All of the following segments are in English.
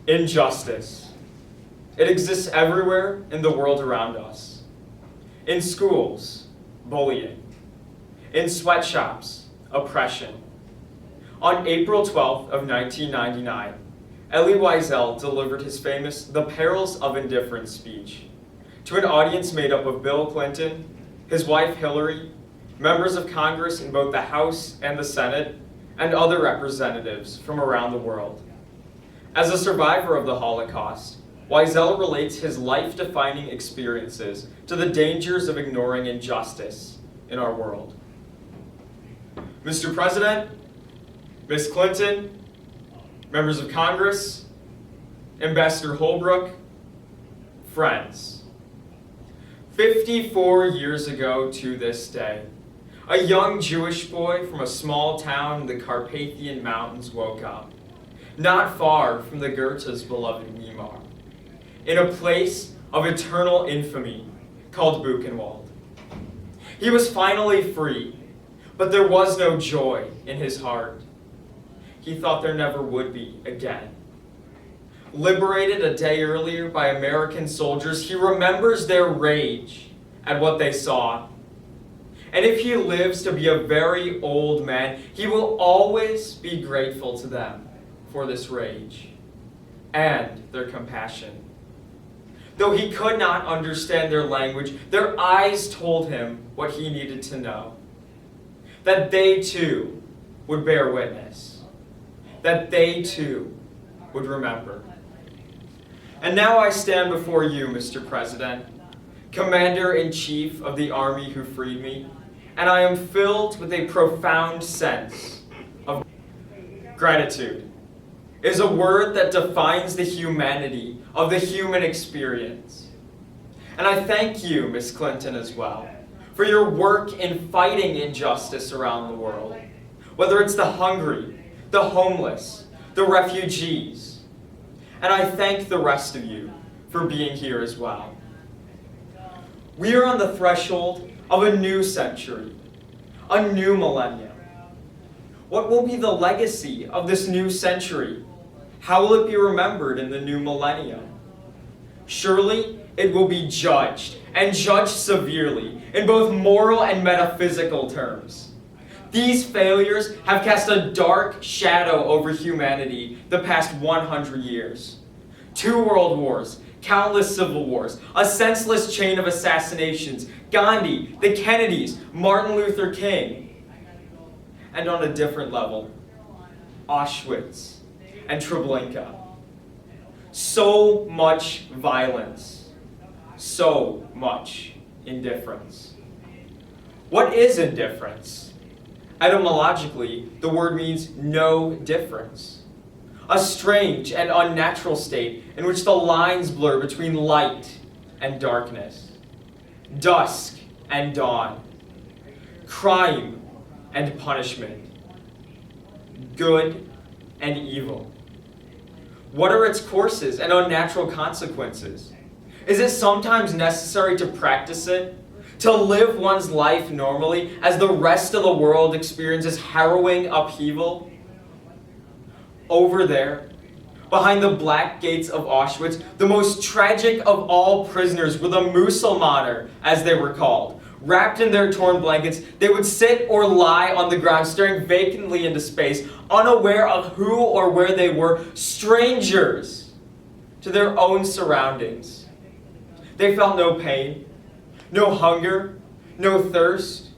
Injustice. It exists everywhere in the world around us. In schools, bullying. In sweatshops, oppression. On April 12th of 1999, Elie Wiesel delivered his famous The Perils of Indifference speech to an audience made up of Bill Clinton, his wife Hillary, members of Congress in both the House and the Senate, and other representatives from around the world. As a survivor of the Holocaust, Wiesel relates his life-defining experiences to the dangers of ignoring injustice in our world. Mr. President, Ms. Clinton, members of Congress, Ambassador Holbrooke, friends. 54 years ago to this day, a young Jewish boy from a small town in the Carpathian Mountains woke up, not far from the Goethe's beloved Weimar, in a place of eternal infamy called Buchenwald. He was finally free, but there was no joy in his heart. He thought there never would be again. Liberated a day earlier by American soldiers, he remembers their rage at what they saw. And if he lives to be a very old man, he will always be grateful to them for this rage and their compassion. Though he could not understand their language, their eyes told him what he needed to know. That they too would bear witness. That they too would remember. And now I stand before you, Mr. President, Commander-in-Chief of the Army who freed me, and I am filled with a profound sense of gratitude. It is a word that defines the humanity of the human experience. And I thank you, Ms. Clinton, as well, for your work in fighting injustice around the world, whether it's the hungry, the homeless, the refugees. And I thank the rest of you for being here as well. We are on the threshold of a new century, a new millennium. What will be the legacy of this new century? How will it be remembered in the new millennium? Surely it will be judged, and judged severely, in both moral and metaphysical terms. These failures have cast a dark shadow over humanity the past 100 years. 2 world wars, countless civil wars, a senseless chain of assassinations, Gandhi, the Kennedys, Martin Luther King. And on a different level, Auschwitz and Treblinka. So much violence, so much indifference. What is indifference? Etymologically, the word means no difference. A strange and unnatural state in which the lines blur between light and darkness, dusk and dawn, crime and punishment, good and evil. What are its courses and unnatural consequences? Is it sometimes necessary to practice it? To live one's life normally as the rest of the world experiences harrowing upheaval? Over there, behind the black gates of Auschwitz, the most tragic of all prisoners were the Muselmaner, as they were called. Wrapped in their torn blankets, they would sit or lie on the ground, staring vacantly into space, unaware of who or where they were, strangers to their own surroundings. They felt no pain, no hunger, no thirst.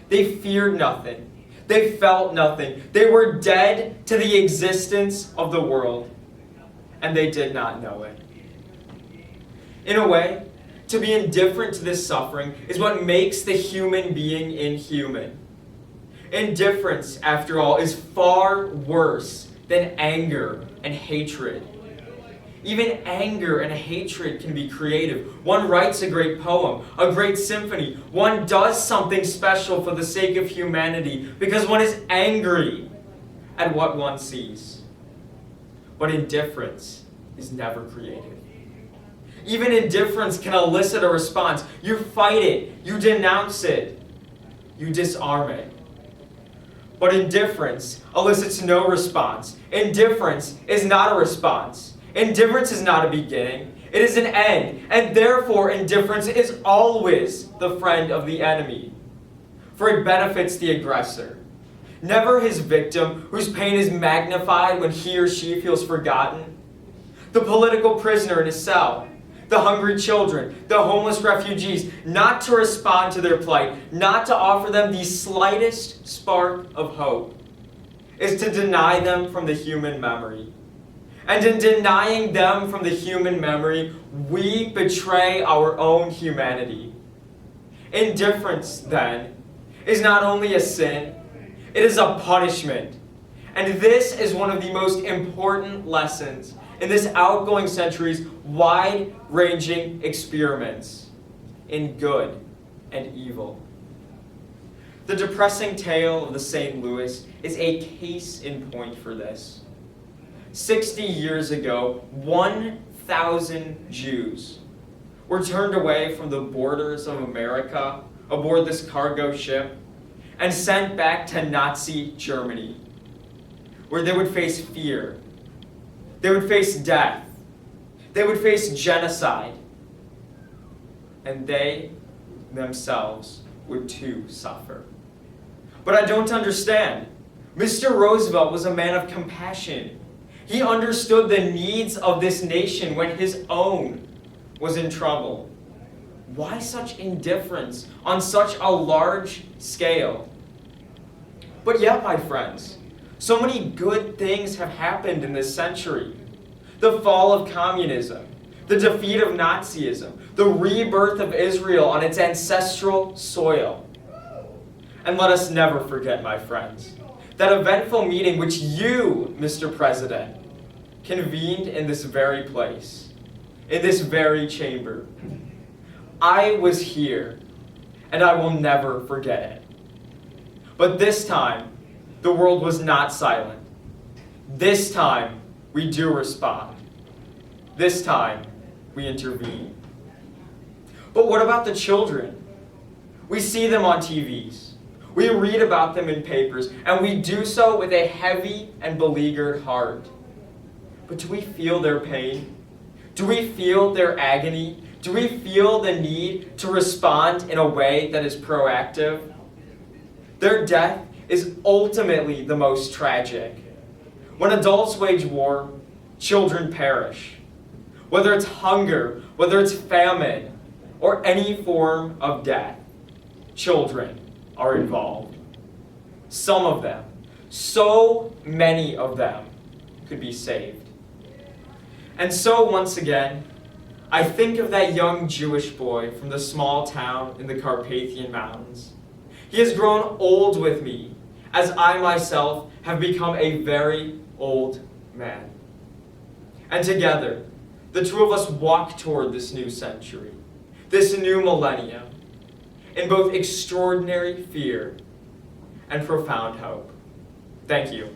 They feared nothing. They felt nothing. They were dead to the existence of the world, and they did not know it. In a way, to be indifferent to this suffering is what makes the human being inhuman. Indifference, after all, is far worse than anger and hatred. Even anger and hatred can be creative. One writes a great poem, a great symphony. One does something special for the sake of humanity because one is angry at what one sees. But indifference is never creative. Even indifference can elicit a response. You fight it, you denounce it, you disarm it. But indifference elicits no response. Indifference is not a response. Indifference is not a beginning, it is an end, and therefore indifference is always the friend of the enemy, for it benefits the aggressor, never his victim whose pain is magnified when he or she feels forgotten, the political prisoner in his cell, the hungry children, the homeless refugees, not to respond to their plight, not to offer them the slightest spark of hope, is to deny them from the human memory. And in denying them from the human memory, we betray our own humanity. Indifference, then, is not only a sin, it is a punishment. And this is one of the most important lessons in this outgoing century's wide-ranging experiments in good and evil. The depressing tale of the St. Louis is a case in point for this. 60 years ago, 1,000 Jews were turned away from the borders of America aboard this cargo ship and sent back to Nazi Germany, where they would face fear, they would face death, they would face genocide, and they themselves would too suffer. But I don't understand. Mr. Roosevelt was a man of compassion. He understood the needs of this nation when his own was in trouble. Why such indifference on such a large scale? But yet, my friends, so many good things have happened in this century. The fall of communism, the defeat of Nazism, the rebirth of Israel on its ancestral soil. And let us never forget, my friends, that eventful meeting which you, Mr. President, convened in this very place, in this very chamber. I was here, and I will never forget it. But this time, the world was not silent. This time, we do respond. This time, we intervene. But what about the children? We see them on TVs. We read about them in papers, and we do so with a heavy and beleaguered heart. But do we feel their pain? Do we feel their agony? Do we feel the need to respond in a way that is proactive? Their death is ultimately the most tragic. When adults wage war, children perish. Whether it's hunger, whether it's famine, or any form of death, children are involved. Some of them, so many of them, could be saved. And so once again, I think of that young Jewish boy from the small town in the Carpathian Mountains. He has grown old with me, as I myself have become a very old man. And together, the two of us walk toward this new century, this new millennium, in both extraordinary fear and profound hope. Thank you.